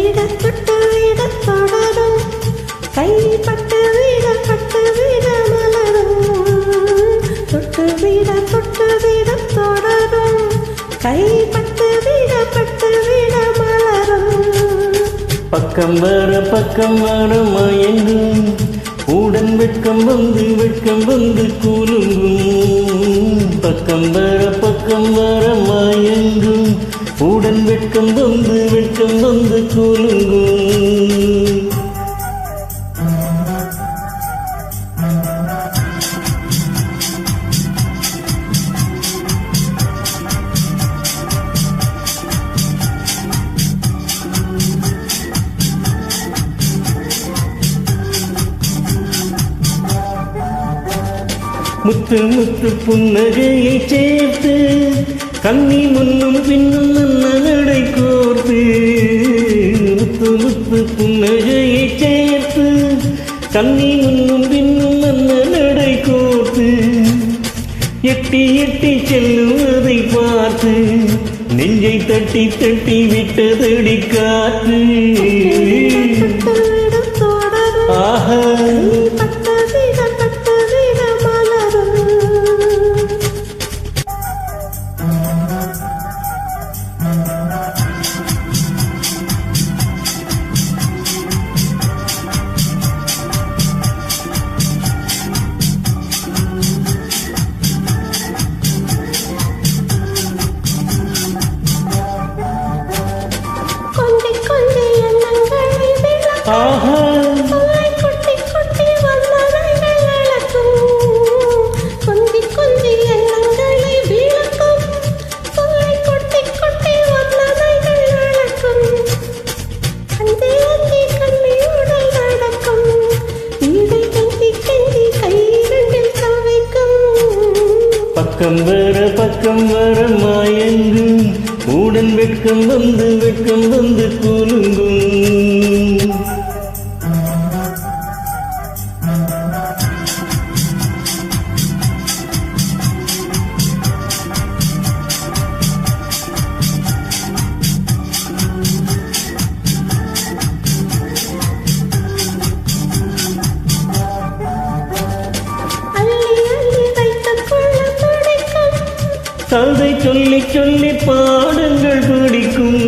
விட தொட்டு விட தொடரும் கைப்பட்டு விட மலரும் தொட்டு விட தொடரும் கைப்பட்டு விட மலரும் பக்கம் வர மயங்கும் உடன் வெட்கம் வந்து கூலுங்கும் பக்கம் வர மயங்கும் உடன் வெட்கம் வந்து கூலுங்கும் முத்து முத்து புன்னகையை சேர்த்து கண்ணி முன்னும் பின்னும் நடை கோர்த்து முத்து முத்து புன்னகையை சேர்த்து கண்ணி முன்னும் பின்னும் நடை கோர்த்து எட்டி எட்டி செல்லுவதை பார்த்து நெஞ்சை தட்டி தட்டி விட்டதடி காற்று ஆஹா பக்கம் வர மயங்கும் உடன் வெட்கம் வந்து கூலுங்கும் கதை சொல்லி சொல்லி பாடங்கள் பிடிக்கும்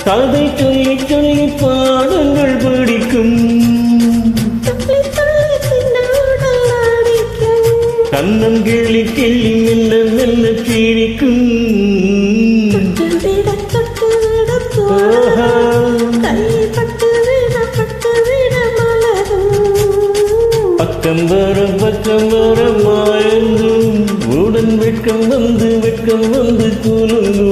கதை சொல்லி சொல்லி பாடங்கள் பிடிக்கும் கண்ணம் கிள்ளி கிள்ளி மெல்ல மெல்ல சிரிக்கும் பக்கம் வர மயங்கும் உடன் வெட்கம் வந்து கூலுங்கும்